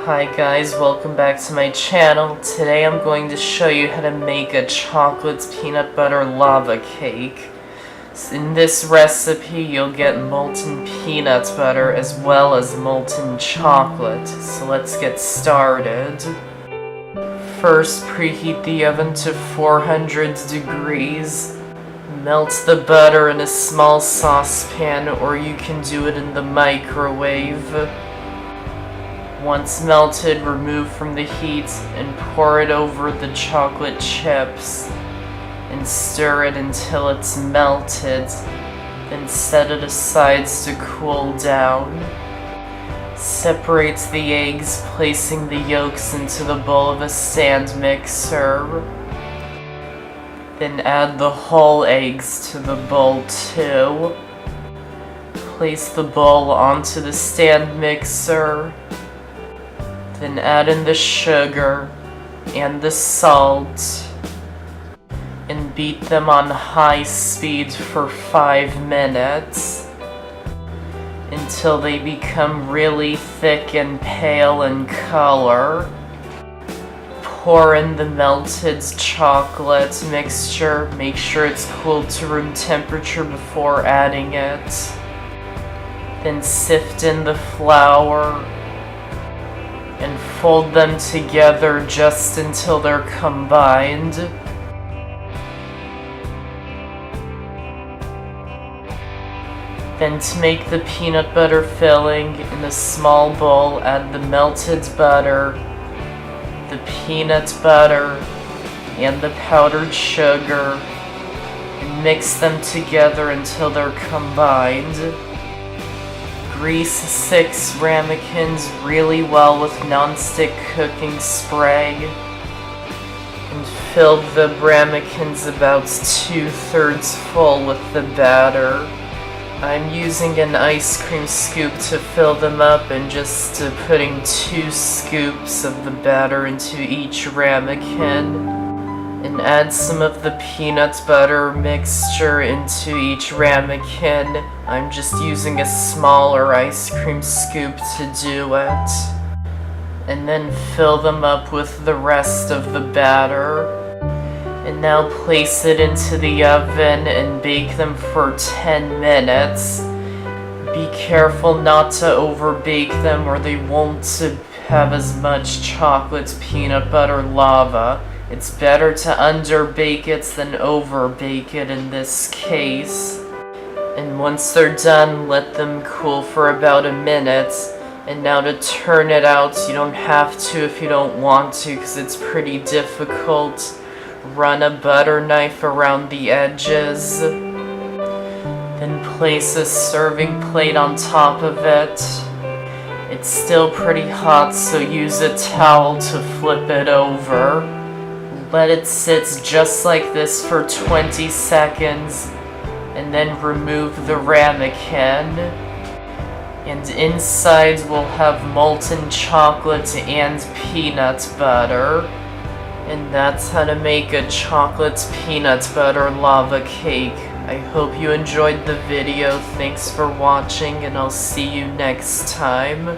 Hi guys, welcome back to my channel. Today I'm going to show you how to make a chocolate peanut butter lava cake. In this recipe you'll get molten peanut butter as well as molten chocolate. So let's get started. First, preheat the oven to 400 degrees. Melt the butter in a small saucepan, or you can do it in the microwave. Once melted, remove from the heat and pour it over the chocolate chips and stir it until it's melted. Then set it aside to cool down. Separate the eggs, placing the yolks into the bowl of a stand mixer. Then add the whole eggs to the bowl too. Place the bowl onto the stand mixer. Then add in the sugar and the salt and beat them on high speed for 5 minutes until they become really thick and pale in color. Pour in the melted chocolate mixture. Make sure it's cooled to room temperature before adding it. Then sift in the flour and fold them together just until they're combined. Then to make the peanut butter filling, in a small bowl add the melted butter, the peanut butter, and the powdered sugar, and mix them together until they're combined. Grease 6 ramekins really well with non-stick cooking spray and fill the ramekins about 2/3 full with the batter. I'm using an ice cream scoop to fill them up and just putting 2 scoops of the batter into each ramekin. And add some of the peanut butter mixture into each ramekin. I'm just using a smaller ice cream scoop to do it. And then fill them up with the rest of the batter. And now place it into the oven and bake them for 10 minutes. Be careful not to overbake them or they won't have as much chocolate peanut butter lava. It's better to underbake it than overbake it in this case. And once they're done, let them cool for about a minute. And now to turn it out, you don't have to if you don't want to, because it's pretty difficult. Run a butter knife around the edges. Then place a serving plate on top of it. It's still pretty hot, so use a towel to flip it over. Let it sit just like this for 20 seconds, and then remove the ramekin. And inside we'll have molten chocolate and peanut butter. And that's how to make a chocolate peanut butter lava cake. I hope you enjoyed the video. Thanks for watching, and I'll see you next time.